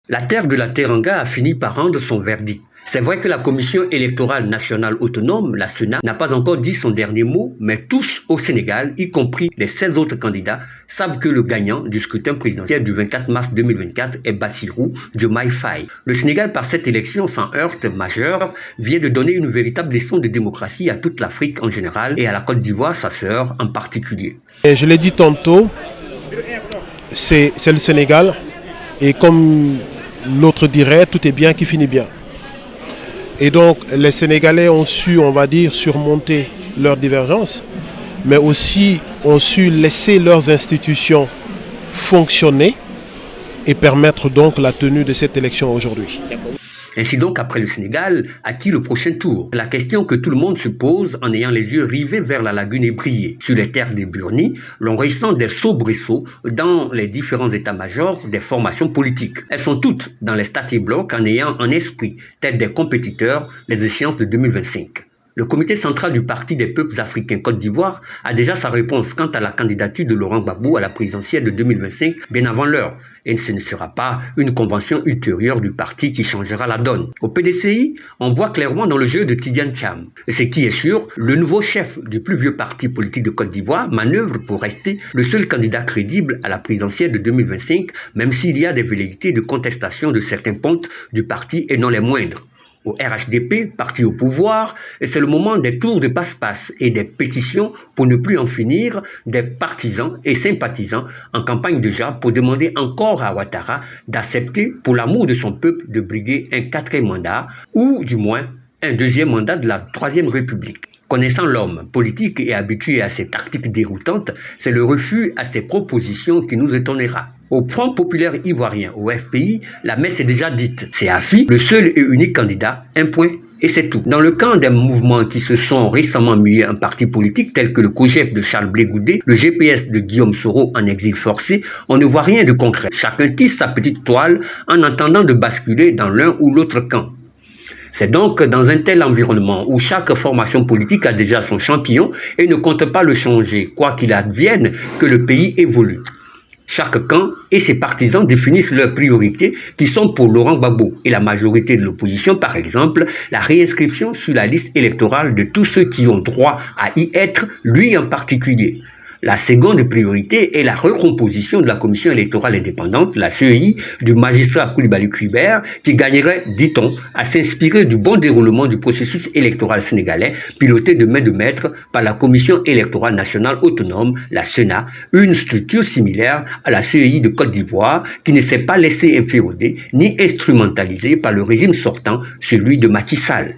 La terre de la Teranga a fini par rendre son verdict. C'est vrai que la Commission électorale nationale autonome, la SENA, n'a pas encore dit son dernier mot, mais tous au Sénégal, y compris les 16 autres candidats, savent que le gagnant du scrutin présidentiel du 24 mars 2024 est Bassirou Diomaye Faye. Le Sénégal, par cette élection sans heurte majeure, vient de donner une véritable leçon de démocratie à toute l'Afrique en général et à la Côte d'Ivoire, sa sœur, en particulier. Et je l'ai dit tantôt, c'est le Sénégal, et comme l'autre dirait, tout est bien qui finit bien. Et donc les Sénégalais ont su, on va dire, surmonter leurs divergences, mais aussi ont su laisser leurs institutions fonctionner et permettre donc la tenue de cette élection aujourd'hui. Ainsi donc, après le Sénégal, à qui le prochain tour? La question que tout le monde se pose en ayant les yeux rivés vers la lagune ébriée. Sur les terres des Burnis, l'on ressent des soubresauts dans les différents états-majors des formations politiques. Elles sont toutes dans les starting blocks en ayant en esprit, tels des compétiteurs, les échéances de 2025. Le comité central du Parti des peuples africains Côte d'Ivoire a déjà sa réponse quant à la candidature de Laurent Gbagbo à la présidentielle de 2025 bien avant l'heure. Et ce ne sera pas une convention ultérieure du parti qui changera la donne. Au PDCI, on voit clairement dans le jeu de Tidiane Cham. Et ce qui est sûr, le nouveau chef du plus vieux parti politique de Côte d'Ivoire manœuvre pour rester le seul candidat crédible à la présidentielle de 2025, même s'il y a des velléités de contestation de certains pontes du parti et non les moindres. Au RHDP, parti au pouvoir, et c'est le moment des tours de passe-passe et des pétitions pour ne plus en finir, des partisans et sympathisants en campagne déjà pour demander encore à Ouattara d'accepter, pour l'amour de son peuple, de briguer un 4e mandat, ou du moins un 2e mandat de la 3e République. Connaissant l'homme politique et habitué à ces tactiques déroutantes, c'est le refus à ces propositions qui nous étonnera. Au Front populaire ivoirien, au FPI, la messe est déjà dite. C'est Afi, le seul et unique candidat, un point et c'est tout. Dans le camp des mouvements qui se sont récemment mués en partis politiques tels que le COJEP de Charles Blé Goudé, le GPS de Guillaume Soro en exil forcé, on ne voit rien de concret. Chacun tisse sa petite toile en attendant de basculer dans l'un ou l'autre camp. C'est donc dans un tel environnement où chaque formation politique a déjà son champion et ne compte pas le changer, quoi qu'il advienne, que le pays évolue. Chaque camp et ses partisans définissent leurs priorités qui sont pour Laurent Gbagbo et la majorité de l'opposition, par exemple, la réinscription sur la liste électorale de tous ceux qui ont droit à y être, lui en particulier. La seconde priorité est la recomposition de la commission électorale indépendante, la CEI, du magistrat Coulibaly Kribert, qui gagnerait, dit-on, à s'inspirer du bon déroulement du processus électoral sénégalais, piloté de main de maître par la commission électorale nationale autonome, la SENA, une structure similaire à la CEI de Côte d'Ivoire, qui ne s'est pas laissée inféoder ni instrumentaliser par le régime sortant, celui de Macky Sall.